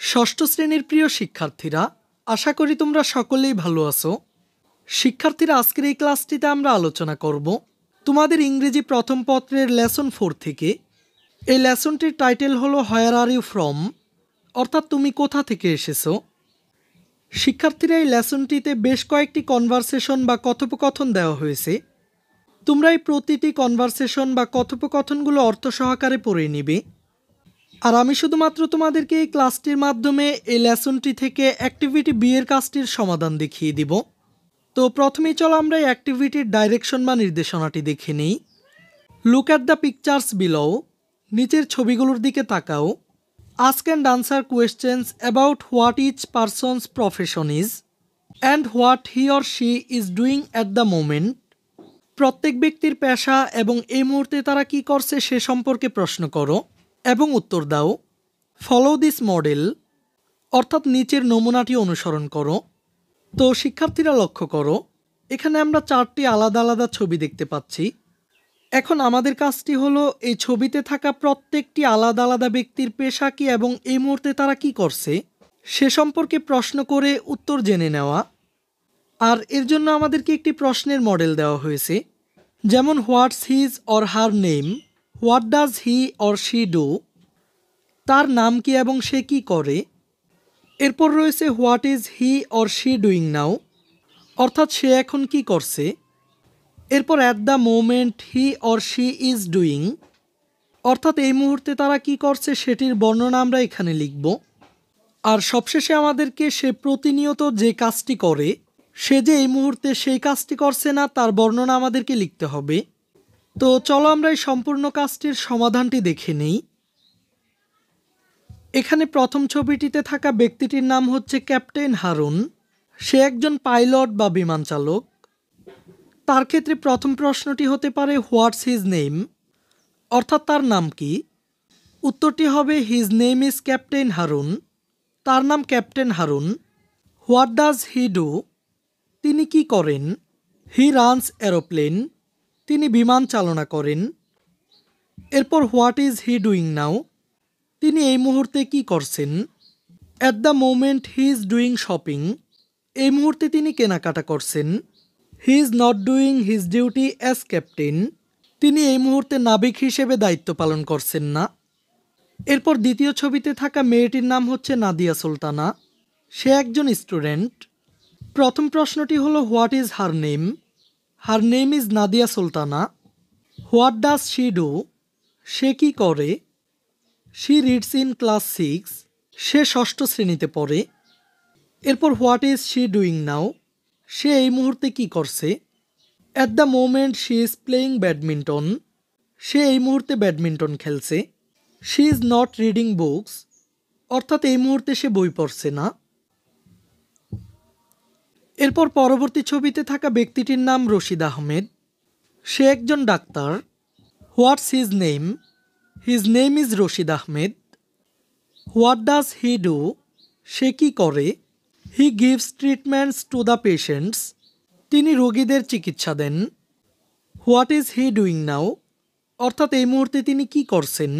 ষষ্ঠ শ্রেণীর প্রিয় শিক্ষার্থীরা, আশা করি তোমরা সকলেই ভালো আছো। শিক্ষার্থীরা, আজকের এই ক্লাসটিতে আমরা আলোচনা করব তোমাদের ইংরেজি প্রথম পত্রের লেসন 4 থেকে। এই লেসনটির টাইটেল হলো হোয়ার আর ইউ ফ্রম, অর্থাৎ তুমি কোথা থেকে এসেছো। শিক্ষার্থীরা, এই লেসনটিতে বেশ কয়েকটি কনভারসেশন বা কথোপকথন দেওয়া হয়েছে। তোমরা এই প্রতিটি কনভারসেশন বা কথোপকথনগুলো অর্থ সহকারে পড়ে নিবে। আর আমি শুধুমাত্র তোমাদেরকে এই ক্লাসটির মাধ্যমে এই লেসনটি থেকে অ্যাক্টিভিটি বি এর কাজটির সমাধান দেখিয়ে দিব। তো প্রথমেই চলো আমরা এই অ্যাক্টিভিটির ডাইরেকশন বা নির্দেশনাটি দেখে নিই। Look at the pictures below, নিচের ছবিগুলোর দিকে তাকাও। Ask and answer questions about what each persons profession is and what he or she is doing at the moment. প্রত্যেক ব্যক্তির পেশা এবং এই মুহূর্তে তারা কি করছে সে সম্পর্কে প্রশ্ন করো এবং উত্তর দাও। ফলো দিস মডেল, অর্থাৎ নিচের নমুনাটি অনুসরণ করো। তো শিক্ষার্থীরা লক্ষ্য করো, এখানে আমরা 4টি আলাদা আলাদা ছবি দেখতে পাচ্ছি। এখন আমাদের কাজটি হলো এই ছবিতে থাকা প্রত্যেকটি আলাদা আলাদা ব্যক্তির পেশা কি এবং এই মুহূর্তে তারা কি করছে সে সম্পর্কে প্রশ্ন করে উত্তর জেনে নেওয়া। আর এর জন্য আমাদেরকে একটি প্রশ্নের মডেল দেওয়া হয়েছে, যেমন what's his or her name, what does he or she do, তার নাম কি এবং সে কি করে। এরপর রয়েছে what is he or she doing now, অর্থাৎ সে এখন কি করছে। এরপর at the moment he or she is doing, অর্থাৎ এই মুহূর্তে তারা কি করছে সেটির বর্ণনা আমরা এখানে লিখব। আর সবশেষে আমাদেরকে সে প্রতিনিয়ত যে কাজটি করে সে যে এই মুহূর্তে সেই কাজটি করছে না তার বর্ণনা আমাদেরকে লিখতে হবে। তো চলো আমরা এই সম্পূর্ণ কাজটির সমাধানটি দেখে নিই। এখানে প্রথম ছবিটিতে থাকা ব্যক্তিটির নাম হচ্ছে ক্যাপ্টেন হারুন। সে একজন পাইলট বা বিমান চালক। তার ক্ষেত্রে প্রথম প্রশ্নটি হতে পারে হোয়াটস হিজ নেম, অর্থাৎ তার নাম কি। উত্তরটি হবে his name is captain Harun, তার নাম captain Harun. What does he do, তিনি কি করেন। হি রানস এরোপ্লেন, তিনি বিমান চালনা করেন। এরপর what is he doing now, তিনি এই মুহূর্তে কি করছেন। At the moment he is doing shopping, এই মুহূর্তে তিনি কেনাকাটা করছেন। He is not doing his duty as captain, তিনি এই মুহূর্তে নাবিক হিসেবে দায়িত্ব পালন করছেন না। এরপর দ্বিতীয় ছবিতে থাকা মেয়েটির নাম হচ্ছে নাদিয়া সুলতানা। সে একজন স্টুডেন্ট। প্রথম প্রশ্নটি হলো what is her name, her name is Nadia Sultana. What does she do, সে কি করে। শি রিডস ইন ক্লাস 6, সে ষষ্ঠ শ্রেণীতে পড়ে। এরপর what is she doing now, সে এই মুহূর্তে কি করছে। At the moment she is playing badminton, সে এই মুহূর্তে ব্যাডমিন্টন খেলছে। She is not reading books, অর্থাৎ এই মুহূর্তে সে বই পড়ছে না। এরপর পরবর্তী ছবিতে থাকা ব্যক্তিটির নাম রশিদ আহমেদ। সে একজন doctor. What's his name, his name is Rashid Ahmed. What does he do, সে কি করে। He gives treatments to the patients, তিনি রোগীদের চিকিৎসা দেন। What is he doing now, অর্থাৎ এই মুহূর্তে তিনি কি করছেন।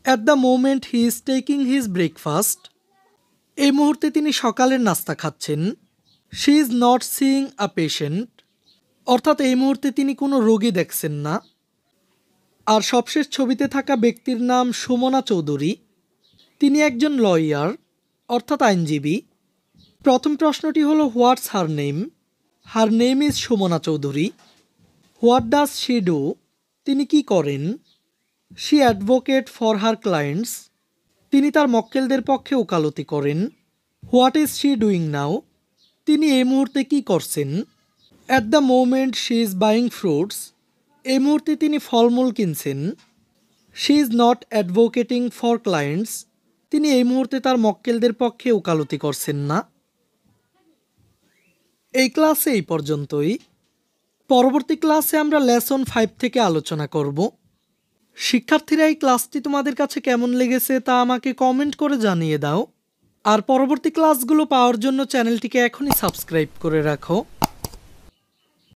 At the moment he is taking his breakfast, এই মুহূর্তে তিনি সকালের নাস্তা খাচ্ছেন। She is not seeing a patient, অর্থাৎ এই মুহূর্তে তিনি কোনো রোগী দেখছেন না। আর সবশেষ ছবিতে থাকা ব্যক্তির নাম সুমনা চৌধুরী। তিনি একজন লয়ার, অর্থাৎ আইনজীবী। প্রথম প্রশ্নটি হলো what's her name, her name is Sumana Chowdhury. What does she do, তিনি কি করেন। She advocate for her clients, তিনি তার মক্কেলদের পক্ষে ওকালতি করেন। What is she doing now, তিনি এই মুহূর্তে কি করছেন। At the moment she is buying fruits, এই মুহূর্তে তিনি ফলমূল কিনছেন। She is not advocating for clients, তিনি এই মুহূর্তে তার মক্কেলদের পক্ষে ওকালতি করছেন না। এই ক্লাসে এই পর্যন্তই। পরবর্তী ক্লাসে আমরা লেসন 5 থেকে আলোচনা করব। শিক্ষার্থীরা, এই ক্লাসটি তোমাদের কাছে কেমন লেগেছে তা আমাকে কমেন্ট করে জানিয়ে দাও। আর পরবর্তী ক্লাসগুলো পাওয়ার জন্য চ্যানেলটিকে এখনই সাবস্ক্রাইব করে রাখো।